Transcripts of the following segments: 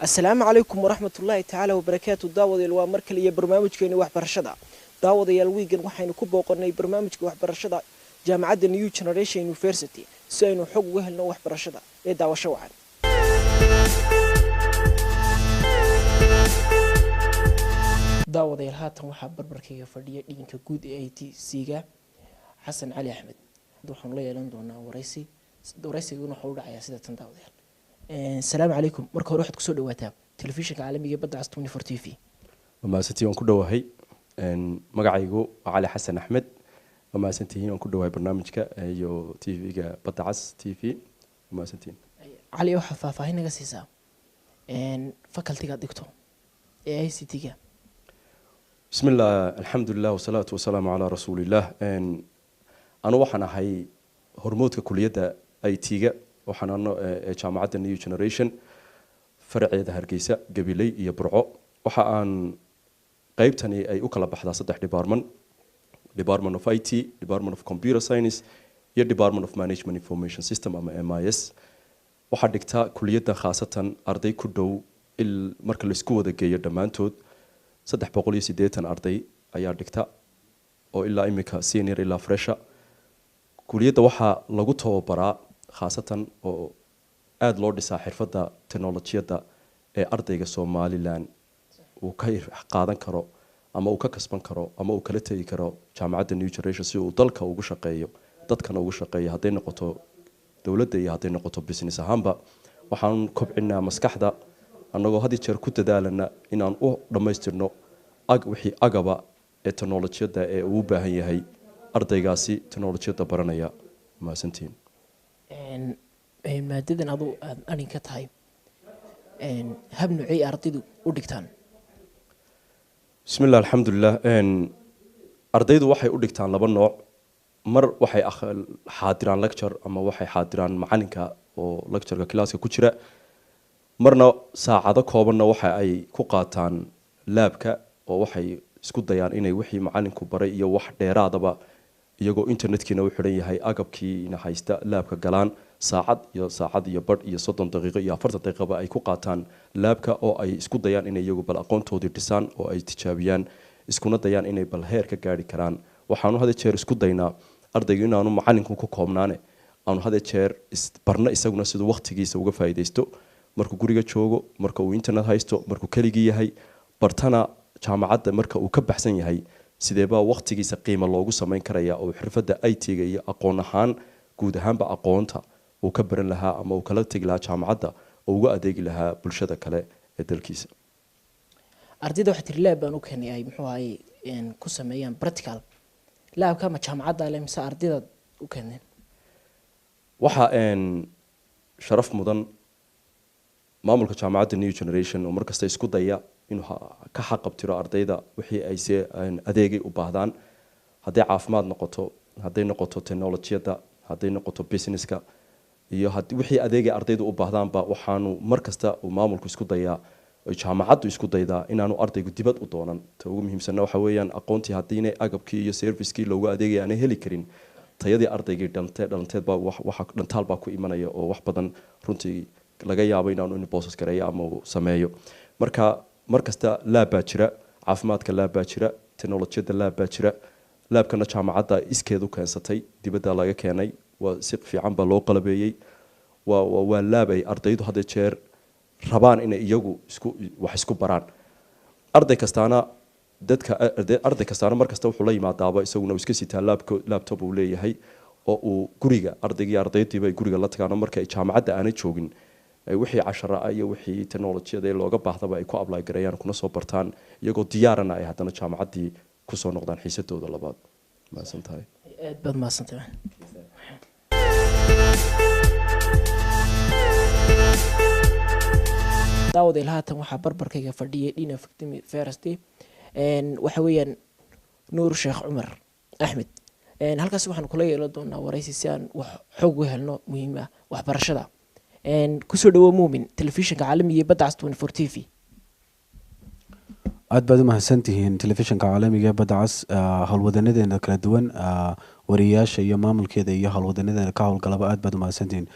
السلام عليكم ورحمة الله تعالى وبركاته. داود الوا مركل iyo barnaamijkeena waxbarashada. Daawadayaal weegan waxaynu ku booqanay barnaamijka waxbarashada jaamacadda New Generation University si aynu xog uga helno waxbarashada ee daawasho wacan. Daawadayaal haatan waxa barbarkayga fadhiya dhiinka guud ee ITC-ga Xasan Cali Axmed. Waxaan la yeelan doonaa waraysiguna waxa uu dhacayaa sida tan daawadayaal. السلام عليكم مركو روحت كسو دواتا تلفزيون عالمي بدع 24 تي في وما سنتي وان كدواهي ان مغعيغو علي حسن احمد وما سنتي وان كدواهي برنامجك iyo TV-ga بدعس تي في وما سنتين علي waxa faahfaahin naga siisaa faculty-ga dhigto ee ICT-ga بسم الله الحمد لله والصلاه والسلام على رسول الله ان انا waxaan ahay hormoodka kuliyada IT-ga waxaan jaamacadda New Generation farceeda Hargeysa Gabiley iyo Burco waxa aan qaybtani ay u kala baxdaa saddex department of IT, department of computer science iyo department of management information system ama MIS waxa dhigta kuliyada khaasatan arday ku dhow marka la isku wada geeyo dhamaantood 380 arday ayaa dhigta oo ilaa imika senior ilaa fresher kuliyada waxa lagu tababaraa khaasatan oo aad loo dhisaa xirfadda teknolojiyadda ee ardayga Soomaaliland uu ka qaadan karo ama uu ka kasban karo ama uu kala tagi karo jaamacadda New Generation si uu dalka ugu shaqeeyo dadkana ugu shaqeeyo haday noqoto dawladda iyo haday noqoto business ahaanba waxaan kobcinaa maskaxda anagoo had jeer ku dadaalana inaan u dhameystirno wixii agaba ee teknolojiyadda ee uu u baahan yahay ardaygaasi teknolojiyadda baranaya maasantiin maadadan adu aad arin ka tahay hab nuucay ardaydu u dhigtaan bismillah alxamdulillah ardaydu waxay u dhigtaan laba nooc mar waxay xaadiraan lecture ama waxay xaadiraan macalinka oo lectureka classka ku jira marna saacado koobanna waxa ay ku qaataan labka oo waxay isku dayaan inay wixii macalinku baray iyo wax dheeraadaba iyagoo internetkiina u xiran yahay agabkiina haysta labka galaan saacad iyo badh iyo 30 daqiiqo iyo 40 daqiiqo ay ku qaataan labka oo ay isku dayaan inay iyagu bal aqoontoodii dhisaan oo ay tijaabiyaan iskuna dayaan inay bal heer ka gaari karaan waxaanu hada jeer isku daynaa ardaygu inaanu macalinku ku koobnaane aanu hada jeer barna isaguna sidoo waqtigiisa uga faa'iideysto markuu guriga joogo marka uu internet haysto markuu kaligii yahay bartana jaamacadda marka uu ka baxsan yahay sideeba waqtigiisa qiimo loogu sameyn karaya oo xirfadda IT-ga iyo aqoon ahaan guud ahaanba aqoonta uu ka baran lahaa ama uu kala tagi lahaa jaamacadda oo uga adeegi lahaa bulshada kale ee dalkiisa ardayda waxa tir lab baan u keenay ay muxuu ahay ku sameeyaan practical labka ma jaamacadda la imsa ardayda u keeneen waxa sharaf mudan maamulka jaamacadda New Generation oo markasta isku daya inuu ka xaqabtiro ardayda wixii ay adeegay u baahdaan haday caafimaad noqoto haday noqoto teknolojiyadda haday noqoto businesska iyo wixii adeegay ardaydu u baahdaanba waxaanu markasta uu maamulku isku dayaa oo jaamacaddu isku daydaa inaanu ardaygu dibad u doonan ta ugu muhiimsan waxa weeyaan aqoontii hadii agabkii iyo service-kii loogu adeegay aan heli karin tayadii ardaygii dhalanteed baa waxa dhantaal baa ku imanaya oo wax badan runtii laga yaabo inaanu in process gareeyo ama sameeyo markasta lab baa jira caafimaadka lab baa jira teknolojiyadda lab baa jira labkana jaamacadda iskeedu keensatay dibadda laga keenay waa si fiican baa loo qalabeeyay waa lab ay ardaydu hada jeer rabaan inay iyagu wax isku baraan arday kastaana markasta wuxuu la yimaadaaba isaguna iska sitaa laptop uu leeyahay oo uu guriga ardaydiiba guriga la tagaan marka ay jaamacadda aanay joogin wixii cashara iyo wixii teknolojiyada looga baahdaba ay ku apply gareeyaan kuna soo bartaan iyagoo diyaarana ay hadana jaamacaddii ku soo noqdaan xiisadooda labaad maasantahay aad baad maasantahay daawad ilhaatan waxa barbarkayga fadhiyay dhina faktimi Ferasti waxa weeyaan Nuur Sheekh Umar Axmed halkaas waxaan kula yeelan doonaa waraysi si aan wax xog u helno muhiim ah waxbarashada kusoo dhawo muumin telefishinka caalamiga ee badda 24 TV aad baad u mahadsantihiin telefishinka caalamiga ee badda cas howlwadanadeena kala duwan wariyaasha iyo maamulkeeda iyo howlwadanadeena ka howlgalaba aad baad u mahadsantihiin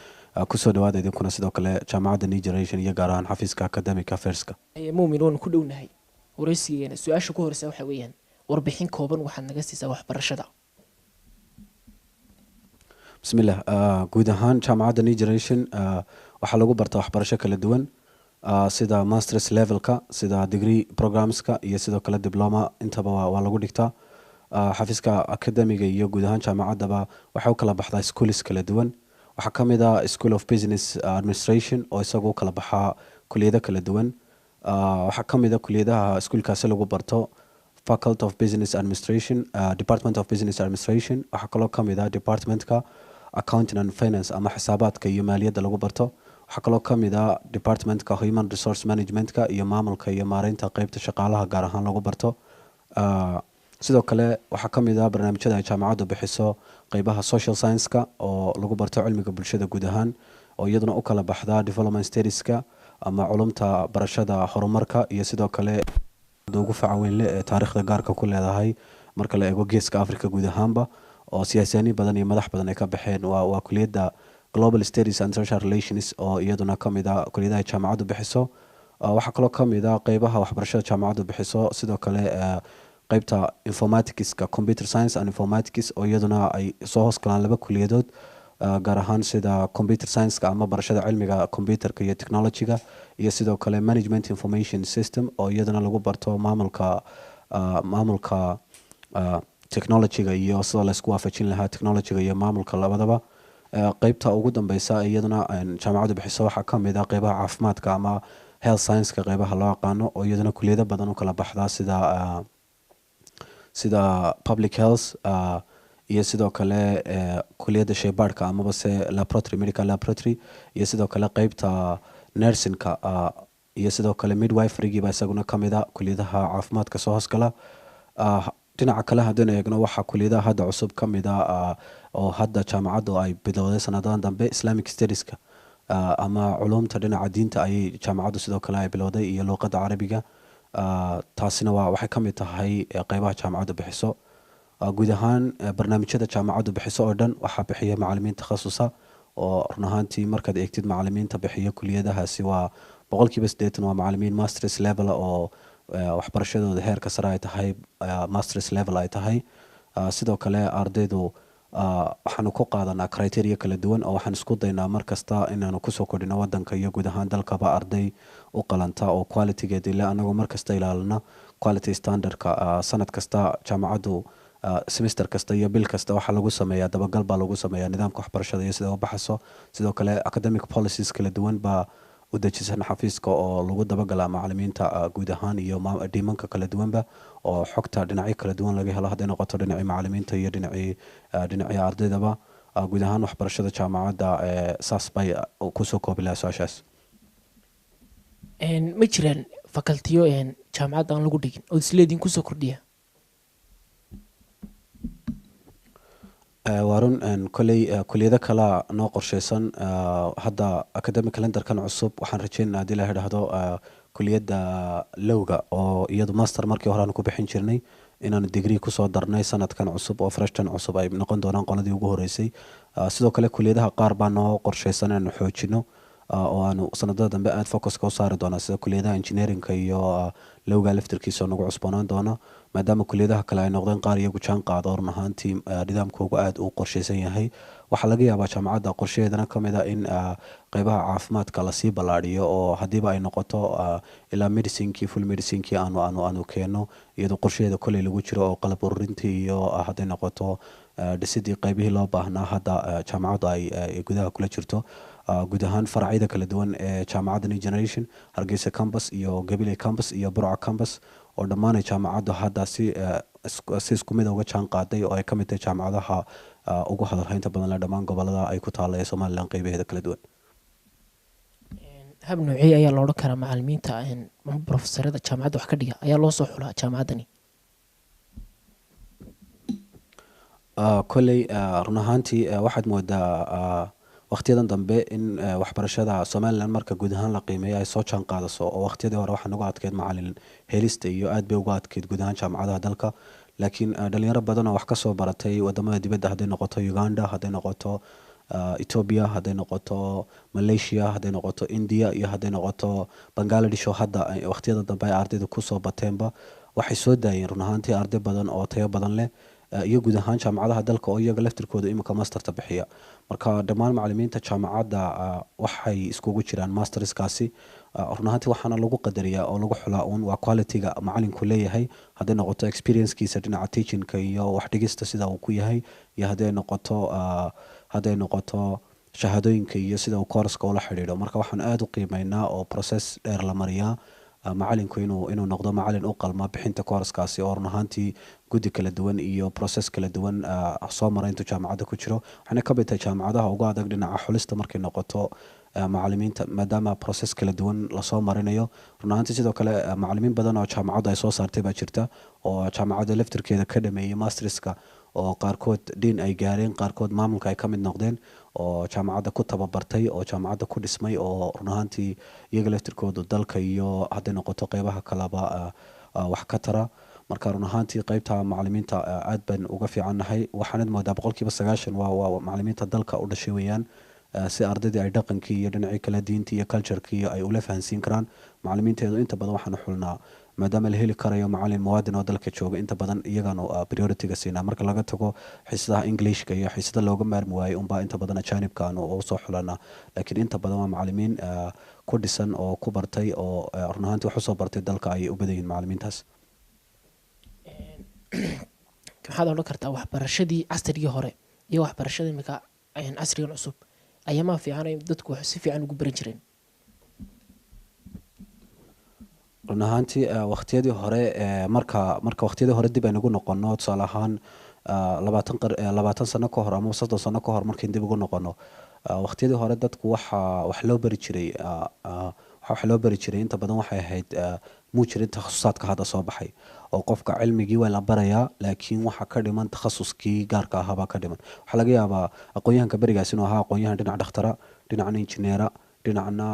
kusoo dhawaada idinkuna sidoo kale jaamacadda new generation iyo gaar ahaan xafiiska academic affairska. muumin waanu ku dhownahay waraysigeena. su-aasha ku horeysa waxa weeyaan warbixin kooban waxaad naga siisaa waxbarashada. bismillah. guud ahaan jaamacadda new generation waxaa lagu bartaa waxbarasho kala duwan, sida masters levelka, sida degree programska iyo sidoo kale diploma, intaba waa lagu dhigtaa. xafiiska academiga iyo guud ahaan jaamacaddaba waxay u kala baxdaa schools kala duwan. waxaa ka mid ah school of business administration oo isagu u kala baxaa kuliyado kala duwan. waxaa ka mid ah kuliyadaha iskuolkaasi lagu barto faculty of business administration, department of business administration. waxaa kaloo ka mid ah departmentka accounting and finance ama xisaabaadka iyo maaliyadda lagu barto. waxaa kaloo ka mid ah departmentka human resource managementka iyo maamulka iyo maareynta qeybta shaqaalaha gaar ahaan lagu barto. sidoo kale waxaa ka mid ah barnaamijyada ay jaamacaddu bixiso qeybaha social science-ka oo lagu barto cilmiga bulshada guud ahaan, oo iyaduna u kala baxda development studieska ama culumta barashada horumarka iyo sidoo kale ugu facaweynle ee taariikhda gaarka ku leedahay marka la eego geeska africa guud ahaanba, oo siyaasiyaaniin badan iyo madax badan ay ka baxeen. waa kuliyadda global studies and social relations oo iyaduna ka mid ah kuliyadaha ay jaamacaddu bixiso. waxaa kaloo ka mid ah qeybaha waxbarashada jaamacaddu bixiso sidoo kale qeybta informaticska, computer science and informatics, oo iyaduna ay soo hoos galaan laba kuliyadood, gaar ahaan sida computer science-ka ama barashada cilmiga computerka iyo technology-ga, iyo sidoo kale management information system oo iyaduna lagu barto maamulka technology-ga iyo sidoo laysku waafajin lahaa technology-ga iyo maamulka labadaba. qeybta ugu dambeysa iyaduna jaamacaddu bixiso waxaa ka mid ah qeybaha caafimaadka ama health science-ka qeybaha loo aqaano, oo iyaduna kuliyado badan u kala baxdaa sida public health iyo sidoo kale kuliyadda shaybaadhka amaba se laboratory, medical laboratory, iyo sidoo kale qeybta nursingka iyo sidoo kale midwiferygiiba isaguna ka mid a kuliyadaha caafimaadka soo hoosgala. dhinaca kale haddaynu eegno waxaa kuliyadaha hadda cusub ka mid ah oo hadda jaamacaddu ay bilowday sanadadan dambe islamic studieska ama culumta dhinaca diinta ayay jaamacaddu sidoo kale ay bilowday iyo luuqadda carabiga. taasina waxay ka mid tahay qeybaha jaamacaddu bixiso. guud ahaan barnaamijyada jaamacaddu bixiso oo dhan waxaa bixiya macalimiin takhasusa, oo run ahaantii markaad eegtid macalimiinta bixiya kuliyadahaasi waa 80% waa macalimiin masters level oo waxbarashadooda heerka sare ay tahay, masters level ay tahay. sidoo kale ardaydu waxaanu ku qaadanaa criteria kala duwan, oo waxaan isku daynaa markasta inaanu kusoo kordhino wadanka iyo guud ahaan dalkaba arday u qalanta oo qualitygeeda ile anagoo markasta ilaalina quality standardka. sanad kasta jaamacaddu semester kasta iyo bil kasta waxaa lagu sameeyaa dabagal baa lagu sameeyaa nidaamka waxbarashada iyo sida u baxaso. sidoo kale academic policies kala duwan baa u dejisan xafiiska oo lagu dabagalaa macalimiinta guud ahaan iyo dhiimanka kala duwanba, oo xogta dhinacyo kala duwan laga helo hadday noqoto dhinacii macalimiinta iyo dhinacii ardaydaba. guud ahaan waxbarashada jaamacadda saas bay kusoo koobi lahaa su-aashaas. ma jiraan fakaltiyo jaamacadda aan lagu dhigin oo isleediin kusoo kordhiya? waa run koley kuliyado kala noo qorsheysan. hadda academic calendarkan cusub waxaan rajeynaa haddii la idhaahdo kuliyadda lowga oo iyadu master markii hore aan ku bixin jirnay inaanu degree kusoo darnay sanadkan cusub oo freshtan cusub ay noqon doonaan qoladii ugu horeysay. sidoo kale kuliyadaha qaar baa noo qorsheysan inaanu xoojino oo aanu sanadada dambe aada focuska u saari doonaa, sida kuliyadaha engineerinka iyo lowga laftirkiisa oo nagu cusboonaan doona, maadaama kuliyadaha kale ay noqdeen qaar iyagu jaan qaado run ahaantii nidaamkoogu aada u qorsheysan yahay. waxaa laga yaabaa jaamacadda qorshaheedana ka mid a in qeybaha caafimaadka lasii ballaadhiyo, oo haddiiba ay noqoto ilaa medicinkii full medicinkii aanu keeno, iyadoo qorshaheeda koley lagu jiro oo qalab ururintii iyo hadday noqoto dhisidii qeybihii loo baahnaa hadda jaamacaddu ay gudaha kula jirto. guud ahaan faracyada kala duwan ee jaamacadda new generation, hargeysa campus iyo gabiley campus iyo burca campus, oo dhammaanay jaamacaddu hadda si isku mid uga jaan qaaday, oo ay ka mid tahay jaamacadaha ugu hadalhaynta badan leh dhammaan gobolada ay ku taalla ee somalilan qeybaheeda kala duwan. hab noocey ayaa la odhan karaa macalimiinta profesorada jaamacadda wax ka dhiga ayaa loo soo xulaa jaamacaddani? koley run ahaantii waxaad moodaa waqtiyadan dambe in waxbarashada somalilan marka guud ahaan la qiimeeyo ay soo jaan qaadaso, oo waqtiyadii hore waxaa nagu adkeyd macalin helista iyo aad bay uga adkeyd guud ahaan jaamacadaha dalka. laakiin dhalinyaro badan oo wax kasoo baratay wadamada dibadda, hadday noqoto uganda, hadday noqoto ethiopia, hadday noqoto malaysia, hadday noqoto india iyo hadday noqoto bangladesh oo hadda waqtiyada dambe ay ardayda kusoo bateenba waxay soo daayeen run ahaantii arday badan oo tayo badan leh iyo guud ahaan jaamacadaha dalka oo iyaga laftirkooda imika masterta bixiya. marka dhammaan macalimiinta jaamacadda waxay iskugu jiraan masterskaasi run ahaantii waxaana lagu qadariyaa oo lagu xulaa uun waa qualityga macalinku leeyahay, hadday noqoto experiencekiisa dhinaca teachingka iyo wax dhigista sida uu ku yahay, iyo hadday noqoto shahaadooyinka iyo sida uu kooraska ula xidhiidho. marka waxaan aada u qiimeynaa oo process dheer la mariyaa macalinku inuu noqdo macalin u qalma bixinta kooraskaasi oo run ahaantii guddi kala duwan iyo process kala duwan soo mara intuu jaamacadda ku jiro. waxayna ka mid tahay jaamacadaha ugu adag dhinaca xulista markay noqoto macalimiinta, maadaama process kala duwan lasoo marinayo. run ahaantii sidoo kale macalimiin badan oo jaamacadda ay soo saartay baa jirta oo jaamacadda laftirkeeda ka dhameeyey masterska, oo qaarkood dhiin ay gaareen, qaarkood maamulka ay ka mid noqdeen, oo jaamacadda ku tababartay, oo jaamacadda ku dhismay, oo run ahaantii iyaga laftirkoodu dalka iyo hadday noqoto qeybaha kaleba wax ka tara. marka run ahaantii qeybta macalimiinta aad baan uga fiicannahay. waxaanad moodaa 90% waa macalimiinta dalka u dhashay weeyaan, si ardaydii ay dhaqankii iyo dhinacii kale diintii iyo culturekii ay ula fahansiin karaan. macalimiinteedu inta badan waxaanu xulnaa maadaama la heli karayo macalin muwaadin oo dalka jooga, inta badan iyagaanu priorityga siinaa. marka laga tago xiisadaha englishka iyo xiisada looga maarmi waayey unbaa inta badan ajaanibka aanu u soo xulanaa, laakiin inta badan waa macalimiin ku dhisan oo ku bartay oo run ahaantii wax usoo bartay dalka ayay u badan yihiin macalimiintaas. maxaad odhan kartaa waxbarashadii casrigii hore iyo waxbarashadii imika casrigan cusub ayamaa fiicanay dadku wax si fiican ugu baran jireen? run ahaantii waqtiyadii hore marka waqtiyadii hore dib aynu ugu noqono, tusaale ahaan 20 sano ka hor ama 30 sano ka hor markayn dib ugu noqono, waqtiyadii hore dadku wax loo bari jiray inta badan waxay ahayd muu jirin takhasusaadka hadda soo baxay, oo qofka cilmigii waa la barayaa laakiin waxa ka dhiman takhasuskii gaarka ahaabaa ka dhiman. waxaa laga yaabaa aqoon-yahanka berigaas inuu ahaa aqoon-yahan dhinac dhakhtara, dhinacna injineera, dhinacna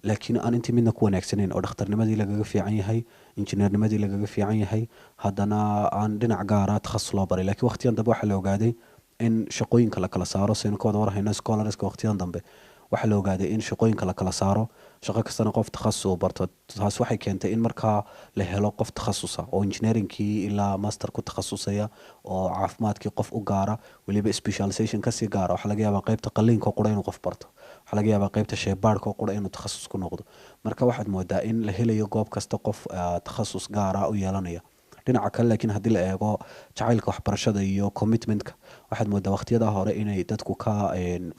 laakiin aan intii midna ku wanaagsaneyn, oo dhakhtarnimadii lagaga fiican yahay, injineernimadii lagaga fiican yahay, haddana aan dhinac gaara takhasus loo baray. laakiin waqtiyan dambe waxaa la ogaaday in shaqooyinka la kala saaro, saynu ka wada warhayno scholarska waqtiyan dambe waxaa la ogaaday in shaqooyinka la kala saaro, shaqo kastana qof takhasus uu barto. taas waxay keentay in markaa la helo qof takhasusa oo engineeringkii ilaa master ku takhasusaya, oo caafimaadkii qof u gaara, weliba specialization kasii gaara. waxaa laga yaabaa qeybta qalliinka qura inuu qof barto, waxaa laga yaabaa qeybta sheybaarhka qura inuu takhasus ku noqdo. marka waxaad moodaa in la helayo goob kasta qof takhasus gaara u yeelanaya. dhinaca kale laakiin haddii la eego jacaylka waxbarashada iyo commitmentka, waxaad moodaa waqtiyada hore inay dadku ka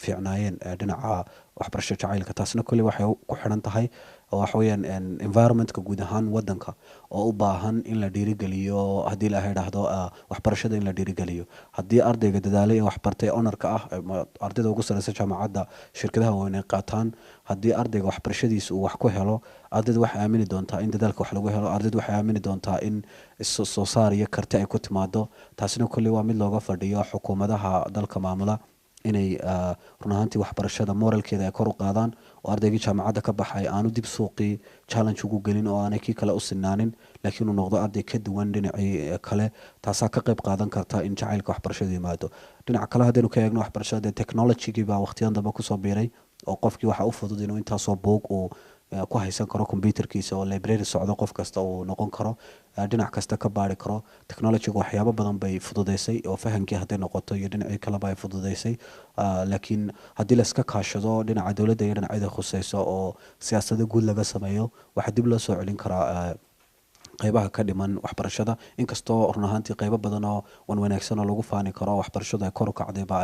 fiicnaayeen dhinaca waxbarasho jacaylka. taasna kolley waxay ku xidhan tahay waxa weeyaan environmentka guud ahaan wadanka oo u baahan in la dhiirigeliyo. haddii la idhaahdo waxbarashada in la dhiirigeliyo, haddii ardayga dadaalay ee waxbartay honorka ah, ardayda ugu sareysa jaamacadda shirkadaha waaweyn ay qaataan, haddii ardayga waxbarashadiisa uu wax ku helo, ardayda waxay aamini doontaa in dadaalka wax lagu helo, ardayda waxay aamini doontaa in soo saar iyo karti ay ku timaado. taasina kolley waa mid looga fadhiyo xukuumadaha dalka maamula inay run ahaantii waxbarashada moralkeeda ay kor u qaadaan, oo ardaygii jaamacadda ka baxay aanu dib suuqii challenge ugu gelin, oo aanay kii kale u sinaanin, laakiin uu noqdo arday ka duwan dhinacii kale. taasaa ka qayb qaadan karta in jacaylka waxbarashada yimaado. dhinaca kale haddaynu ka eegno waxbarashada, technologygii baa waqtiyan dambe kusoo biiray, oo qofkii waxaa u fudud inuu intaasoo buug uu ku haysan karo computerkiisa, oo library socdo qof kasta uu noqon karo, dhinac kasta ka baari karo. technologyga waxyaabo badan bay fududeysay, oo fahamkii hadday noqoto iyo dhinacii kaleba ay fududeysay. laakiin haddii la iska kaashado dhinaca dowladda iyo dhinacyada khuseyso oo siyaasado guud laga sameeyo, waxaa dib loo soo celin karaa qeybaha ka dhiman waxbarashada. inkastoo run ahaantii qeybo badan oo wanaagsan oo lagu faani karo waxbarashadu ay kor u kacdayba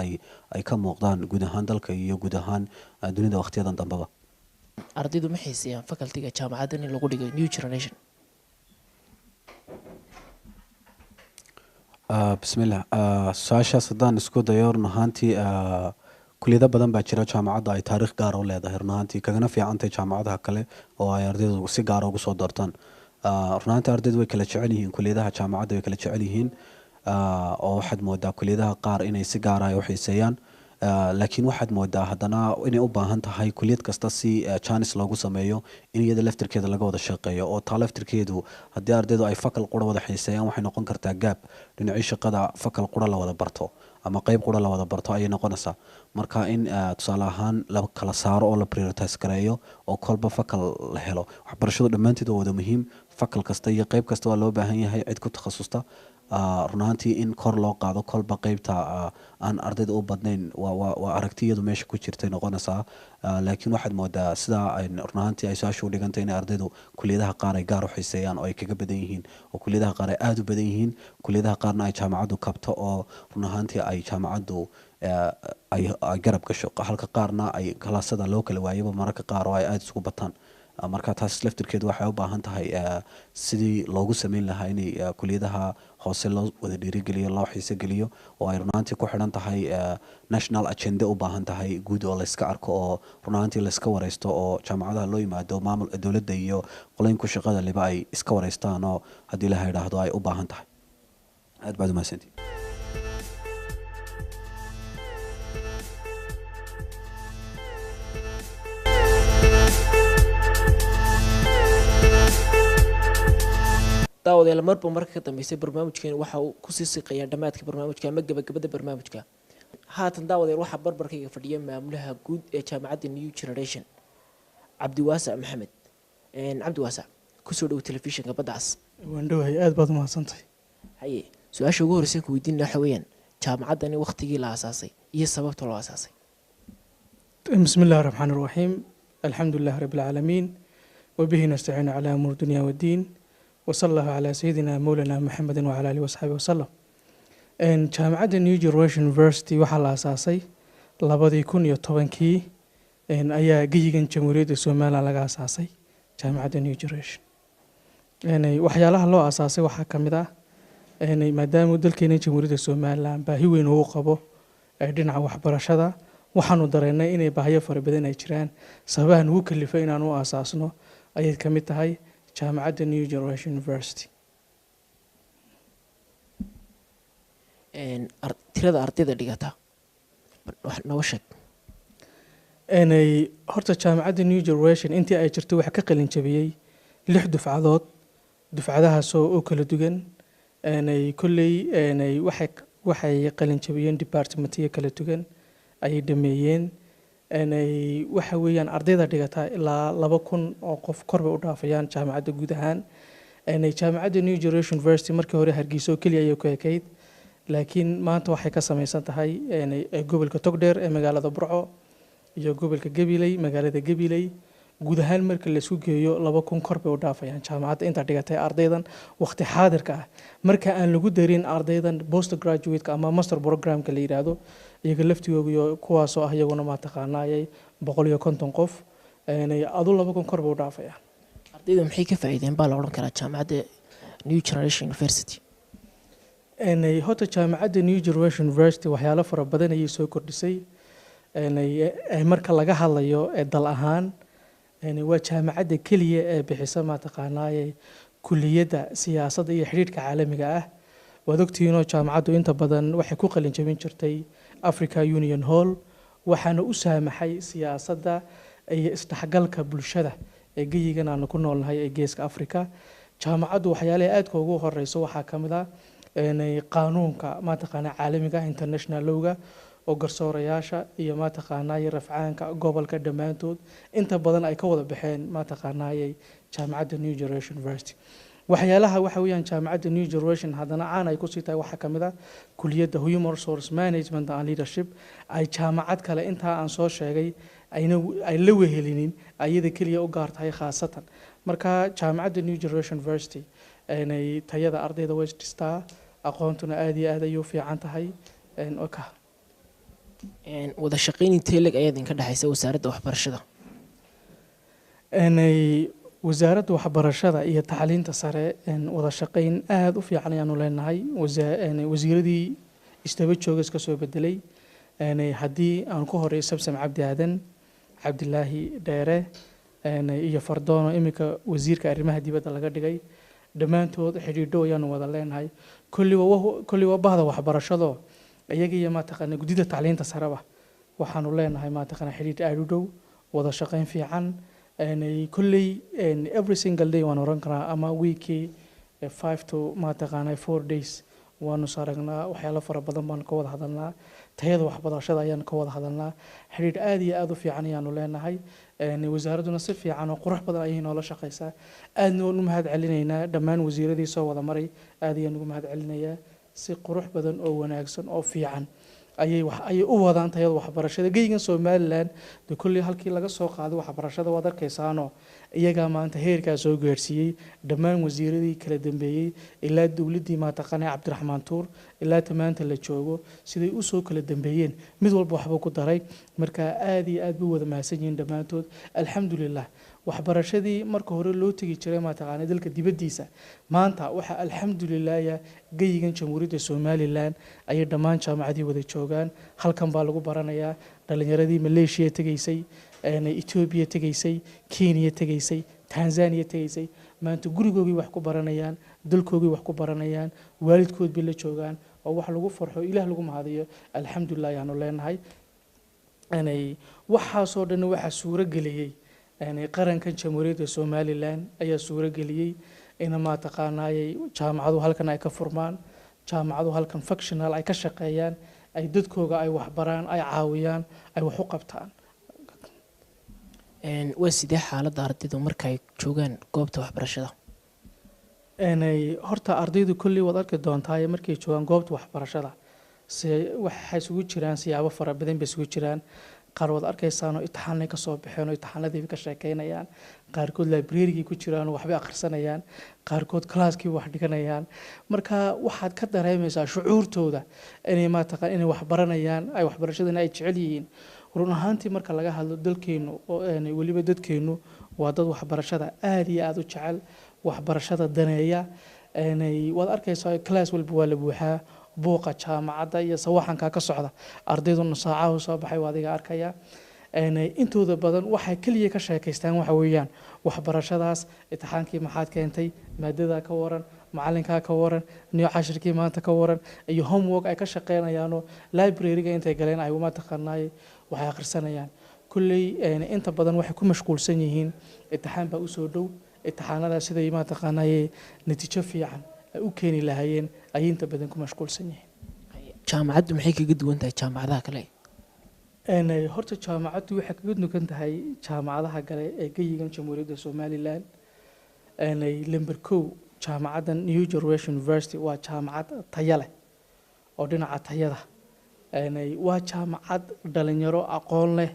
ay ka muuqdaan guud ahaan dalka iyo guud ahaan dunida waqtiyadan dambeba. ardaydu ma xiiseeyaan facultyga jaamacaddan in lagu dhigo new generation? bismillah, su-aashaas haddaan isku dayo, run ahaantii kuliyado badan baa jira jaamacadda ay taariikh gaara u leedahay, run ahaantii kagana fiicantahay jaamacadaha kale oo ay ardaydu si gaara ugu soo doortaan. run ahaantii ardaydu way kala jecel yihiin kuliyadaha jaamacadda, way kala jecel yihiin, oo waxaad moodaa kuliyadaha qaar inay si gaara ay u xiiseeyaan. laakiin waxaad moodaa haddana inay u baahan tahay kuliyad kasta si janis loogu sameeyo in iyada laftirkeeda laga wada shaqeeyo, oo taa laftirkeedu haddii ardaydu ay fakal qura wada xiiseeyaan waxay noqon kartaa gaab dhinacii shaqada fakal qura la wada barto ama qeyb qura la wada barto ayay noqonaysaa. Marka in tusaale ahaan la kala saaro oo la prioritize gareeyo oo kolba fakal la helo. Waxbarashadu dhammaanteed waa wada muhiim, fakal kasta iyo qeyb kasta waa loo baahan yahay cid ku takhasusta. Run ahaantii in kor loo qaado kolba qeybta aan ardayda u badnayn waa aragtiyadu meesha ku jirtay noqonaysaa. Laakiin waxaad moodaa sida run ahaantii ay su-aasha u dhigantay in ardaydu kuliyadaha qaar ay gaar u xiiseeyaan oo ay kaga badan yihiin, oo kuliyadaha qaar ay aada u badan yihiin, kuliyadaha qaarna ay jaamacaddu kabto oo run ahaantii ay jaamacaddu ay garab gasho, halka qaarna ay kalaasada loo kala waayaba mararka qaar oo ay aada isugu bataan. Marka taas laftirkeedu waxay u baahan tahay sidii loogu sameyn lahaa inay kuliyadaha hoose loo wada dhiirigeliyo, loo xiise geliyo, oo ay runaantii ku xidhan tahay national agenda u baahan tahay guud oo layska arko oo runaantii layska wareysto oo jaamacadaha loo yimaado maamul dowladda iyo qoloyinku shaqada liba ay iska wareystaan oo haddii la yidhaahdo ay u baahan tahay. aad baad umahadsantihin. daawadeel marba marka ka dambeysay barnaamijkeena waxa uu kusii siqayaa dhammaadka barnaamijka ama gabagabada barnaamijka. haatan daawadeel waxaa barbarkayga fadhiya maamulaha guud ee jaamacadda New Generation cabdiwaasa maxamed. cabdiwaasa kusoo dhow telefishinka badda cas. waan dhowahay, aad baad umahadsantahay. haye su-aasha ugu horreysa ku weydiin waxa weeyaan jaamacaddani waqtigii la aasaasay iyo sababta loo aasaasay. بسم الله الرحمن الرحيم الحمد لله رب العالمين وبه نستعين على أمور الدنيا والدين وصلى الله على سيدنا مولانا محمد وعلى آله وصحبه وسلم. جامعة New Generation University waxaa la aasaasay 2010 ayaa geyigan jamhuuriyadda Soomaaliya laga aasaasay jaamacadda New Generation. waxyaalaha loo aasaasay waxaa ka mid ah maadaama dalkeena jamhuuriyadda Soomaaliya baahi weyn uu qabo dhinaca waxbarashada, waxaanu dareennay inay baahiyo fara badan ay jiraan. sababahan ugu kalifay inaan u aasaasno ayay ka mid tahay jaamacadda New Generation University. tirada ardayda dhigata wax noo sheeg. horta jaamacadda New Generation intii ay jirtay waxa ka qalin jabiyey 6 dufcadood, dufcadahaasoo oo kala duwan. kolley waxay qalin jabiyeen departmentiyo kala duwan ayay dhameeyeen. waxa weeyaan ardayda dhigata ilaa 2,000 oo qof kor bay u dhaafayaan jaamacadda guud ahaan. jaamacadda New Generation University markii hore Hargeysa oo keliya ayay ku ekayd, laakiin maanta waxay ka samaysan tahay gobolka Togdheer ee magaalada Burco iyo gobolka Gabiley magaalada Gabiley. guud ahaan marka la isku geeyo 2,000 kor bay u dhaafayaan jaamacadda inta dhigatay ardaydan waqti xaadirka ah. marka aan lagu darin ardaydan post graduate ama master programka la yiraahdo iyaga laftigooda iyo kuwaasoo ah iyaguna ma taqaanaayay 150 qof adu 2,000 kor bay u dhaafayaan. ardayda maxay ka faa'iideen baa la oran karaa jaamacadda New Generation University? horta jaamacadda New Generation University waxyaalo fara badan ayay soo kordhisay. marka laga hadlayo dal ahaan waa jaamacadda keliya ee bixisa ma taqaanaayay kuliyadda siyaasadda iyo xiriirka caalamiga ah. waad ogtihiinoo jaamacaddu inta badan waxay ku qalin jabin jirtay Africa Union Hall, waxaana u saamaxay siyaasadda iyo isdhexgalka bulshada ee geyigan aan ku noolnahay ee geeska Afrika. jaamacaddu waxyaalaha aadka ugu horeyso waxaa ka mid ah qaanuunka ma taqaanaa caalamiga international lawga oo garsoorayaasha iyo ma taqaanaayay rafcaanka gobolka dhammaantood inta badan ay ka wada baxeen ma taqaanaayay jaamacadda New Generation University. waxyaalaha waxa weeyaan jaamacadda New Generation haddana caan ay ku sii tahay waxaa ka mid ah kuliyadda Human Resource Management and Leadership. ay jaamacad kale intaa aan soo sheegay ay la wehelinin ayada keliya u gaar tahay khaasatan. marka jaamacadda New Generation University tayada ardayda way dhistaa, aqoontuna aad iyo aad ayay u fiican tahay. wada shaqayn intee leg ayaa idinka dhaxaysa wasaaradda waxbarashada? wasaaradda waxbarashada iyo tacliinta sare wada shaqayn aad u fiican ayaanu leenahay. wasiiradii istaba joogas ka soo bedelay haddii aan ku horeeyo Samsam Cabdi Aadan, Cabdilaahi Dheere iyo Fardoono iminka wasiirka arrimaha dibadda laga dhigay, dhammaantood xidhiidho ayaanu wada leenahay. kulli waa bahda waxbarashado iyaga iyo ma taqaanaa guddida tacliinta sareba waxaanu leenahay ma taqaanaa xidhiidh aad u dhow, wada shaqayn fiican. kulley every single day waan oran karaa ama weekii 5 to ma taqaanaa 4 days waanu saragnaa waxyaalo fara badan baan ka wada hadalnaa tayada waxbarashada ayaan ka wada hadalnaa xiriir aad iyo aad u fiican ayaanu leenahay wasaaraduna si fiican oo qurux badan ayay noola shaqaysaa aadna waan u mahad celinaynaa dhammaan wasiiradii soo wada maray aad ayaan ugu mahad celinayaa si qurux badan oo wanaagsan oo fiican ayay u wadaan tayada waxbarashada geygan Somaliland de kulli halkii laga soo qaaday waxbarashada wada arkaysaano iyaga maanta heerka soo gaarsiiyay dhammaan wasiiradii kala dambeeyay ilaa dawladii ma taqaanay Cabdiraxmaan Tuur ilaa tamaanta la joogo siday u soo kala dambeeyeen mid walba waxba ku daray marka aad iyo aad buu wada maasan yihiin dhamaantood alxamdulillah waxbarashadii marka hore loo tagi jiray ma taqaanay dalka dibadiisa maanta waxa alxamdulillah geygan jamhuuriyadda Somaliland ay dhammaan jaamacadii wada joogaan halkan baa lagu baranayaa dhalinyaradii Malaysia tagaysay Ethiopia tagaysay Kenya tagaysay Tanzania tagaysay maanta gurigoogii wax ku baranayaan dalkoogii wax ku baranayaan waalidkood bil la joogaan oo wax lagu farxo ilaah lagu mahadiyo alxamdulillah yaanu leenahay waxa soo dhan waxa suura galiyay qarankan jamhuuriyadda Somaliland ayaa suura galiyay in ma taqaanay jaamacadu halkan ay ka furmaan jaamacadu halkan functional ay ka shaqeeyaan ay dadkooga ay wax baraan ay caawiyaan ay wax u qabtaan waa sidee xaaladda ardaydu markay joogaan goobta waxbarashada horta ardaydu kulli wada arki doontaa markay joogaan goobta waxbarashada waxay isugu jiraan siyaabo fara badan bay isugu jiraan qaar wada arkaysaano imtixaanay ka soo baxeen oo imtixaanadii ka sheekeynayaan qaarkood library ku jiraan waxba akhrisanayaan qaarkood classkii wax dhiganayaan marka waxaad ka dareemaysaa shucuurtooda inay ma taqaan inay wax baranayaan ay waxbarashadana ay jecel yihiin run ahaantii marka laga hadlo dalkeenu oo waliba dadkeenu waa dad waxbarashada aad iyo aad u jecel waxbarashada daneeya waad arkaysaa class walba waa la buuxaa buuqa jaamacadda iyo sawaxanka ka socda ardayduna saacaha soo baxay waa adiga arkaya intooda badan waxay kaliya ka sheekaystaan waxa weeyaan waxbarashadaas imtixaankii maxaad keentay maadada ka waran macalinka ka waran niyo cashirkii maanta ka waran iyo homework ay ka shaqeynayaano library-ga intay galeen ay uma taqaanay waxay akhrisanayaan kulli inta badan waxay ku mashquulsan yihiin imtixaan baa u soo dhow imtixaanada siday ma taqaanay natiijo fiican u keeni lahaayeen ay inta badan ku mashquulsan yihiin jaamacaddu maxay kaga duwan tahay jaamacadaha kale horta jaamacaddu waxay kaga duwan tahay jaamacadaha kale ee geygan jamhuuriyadda Somaliland lambar 1 jaamacadda New Generation University waa jaamacad tayo leh oo dhinaca tayada waa jaamacad dhalinyaro aqoon leh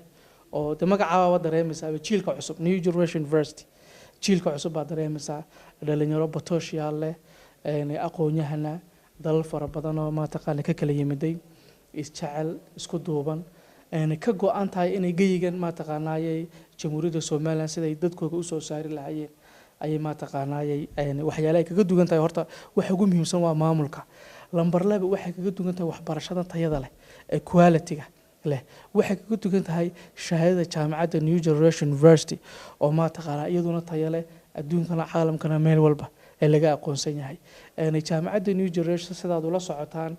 oo magacaaba dareemaysaa jiilka cusub New Generation University jiilka cusub baa dareemaysaa dhalinyaro batoshiyaal leh aqoonyahana dalal fara badan oo ma taqaan ka kala yimiday isjecel isku duuban ka go'an tahay inay geygan ma taqaanayay jamhuuriyadda Somaliland siday dadkooda u soo saari lahaayeen ay ma taqaanayay waxyaalaha kaga duwan tahay horta waxa ugu muhiimsan waa maamulka lambar 2 waxay kaga duwan tahay waxbarashada tayada leh ee quality-ga leh waxay kaga duwan tahay shahaadada jaamacadda New Generation University oo ma taqaana iyaduna tayo leh adduunkana caalamkana meel walba ee laga aqoonsan yahay jaamacadda New Generation sidaad ula socotaan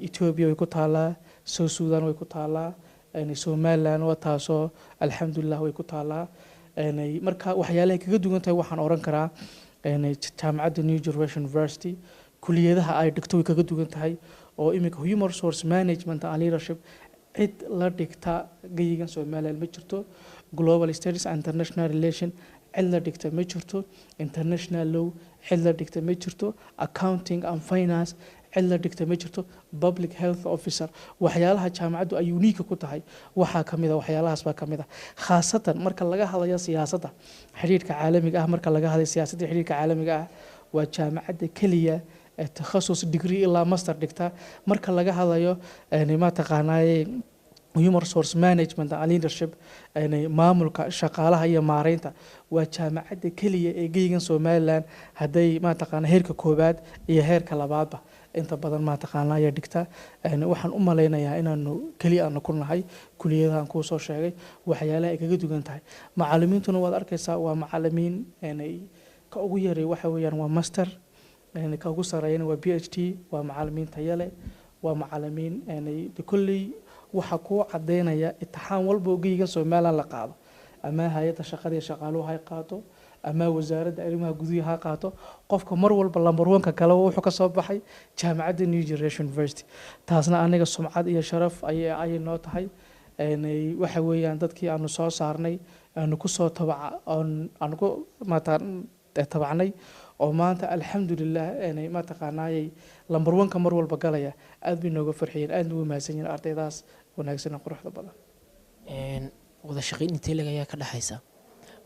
Ethiopia way ku taalaa South Sudan way ku taalaa Somaliland waa taasoo alxamdulillah way ku taalaa marka waxyaalaha kaga duwan tahay waxaan oran karaa jaamacadda New Generation University kuliyadaha ay dhigto way kaga duwan tahay oo imika human resource management and leadership cid la dhigta geygan Somaliland ma jirto global studies and international relation cid la dhigta ma jirto international law cid la dhigta ma jirto accounting and finance cid la dhigta ma jirto public health officer waxyaalaha jaamacaddu ay unique ku tahay waxa kamid ah waxyaalahaas baa kamid ah khaasatan marka laga hadlayo siyaasadda xiriirka caalamiga ah marka laga hadlayo siyaasadda xiriirka caalamiga ah waa jaamacadda kaliya takhasus degree ilaa master dhigta marka laga hadlayo ma taqaanay human resource management and leadership maamulka shaqaalaha iyo maareynta waa jaamacadda kaliya ee geygan Somaliland haday ma taqaana heerka koobaad iyo heerka labaadba inta badan ma taqaana ayaa dhigta waxaan u maleynayaa inaanu kaliya aan ku nahay kuliyadahan ku soo sheegay waxyaalaha ay kaga duwan tahay macallimiintuna waad arkaysaa waa macallimiin ka ugu yaray waxa weeyaan waa master ka ugu sareeyana waa PhD waa macallimiin tayo leh waa macallimiin kulli waxa ku cadeynaya imtixaan walba oo geygan Somaliland la qaado ama hay'adda shaqada iyo shaqaaluhu ay qaato ama wasaaradda arrimaha gudaha ha qaato qofka mar walba lambar wanka kale wuxuu ka soo baxay jaamacadda New Generation University taasna aniga sumcad iyo sharaf ayay noo tahay waxa weeyaan dadkii aanu soo saarnay aanu ku soo aanu ku tabacnay oo maanta alxamdulilah ma taqaanaayay lambar wanka mar walba galaya aad bay nooga farxiyeen aad ugu mahadsan yihiin ardaydaas wanaagsan oo quruxda badan wada shaqayn intee lag ayaa ka dhaxaysa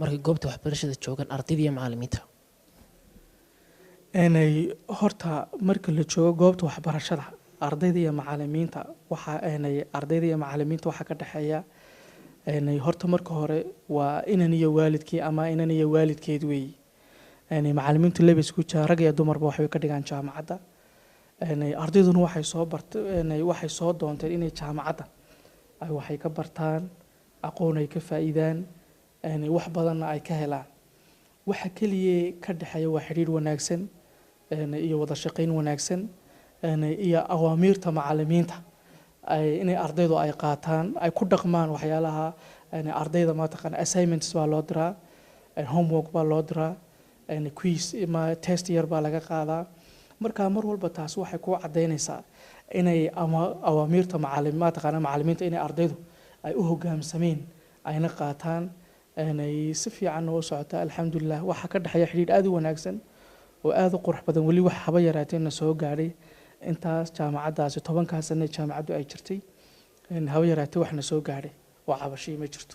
markay goobta waxbarashada joogaan ardayda iyo macallimiinta horta marka la joogo goobta waxbarashada ardayda iyo macallimiinta waxaa ka dhaxeeya horta marka hore waa inan iyo waalidkii ama inan iyo waalidkeed weeyi macallimiintu laba isku jira rag iyo dumarba waxay ka dhigaan jaamacadda ardayduna waxay soo doonteen inay jaamacadda ay waxay ka bartaan aqoon ay ka faa'iidaan wax badanna ay ka helaan waxa kaliya ka dhaxeeya waa xiriir wanaagsan iyo wada shaqayn wanaagsan iyo awaamiirta macallimiinta inay ardaydu ay qaataan ay ku dhaqmaan waxyaalaha ardayda ma taqaan assignments baa loo diraa homework baa loo diraa quiz ama test yar baa laga qaadaa marka mar walba taas waxay ku cadeynaysaa inay awaamiirta macallimiinta inay ardaydu ay u hoggaamsameen ayna qaataan ay si fiican oo socota alxamdulilah waxa ka dhaxaya xiriir aad u wanaagsan oo aad u qurux badan wali wax haba yaraateena soo gaaray intaas jaamacadaasi 10 sano jaamacadu ay jirtay haba yaraatee waxna soo gaaray oo cabashii ma jirto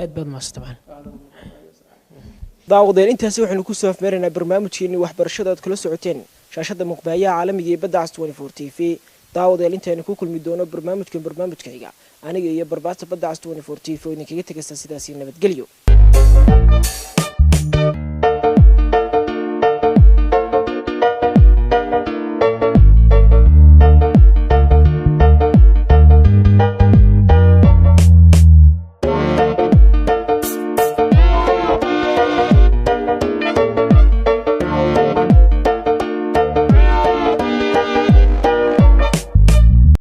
aad baad maastabaan daawadeen intaasi waxaanu ku soo afmeeraynaa barnaamijkeennii waxbarashada aad kula socoteen shaashada muqbaayaha caalamiga ee badda cas 24 TV daawadeen intaanu ku kulmi doono barnaamijkayga aniga iyo barbaarta badda cas 24 TV oo idinkaga tagaysa sidaas nabadgelyo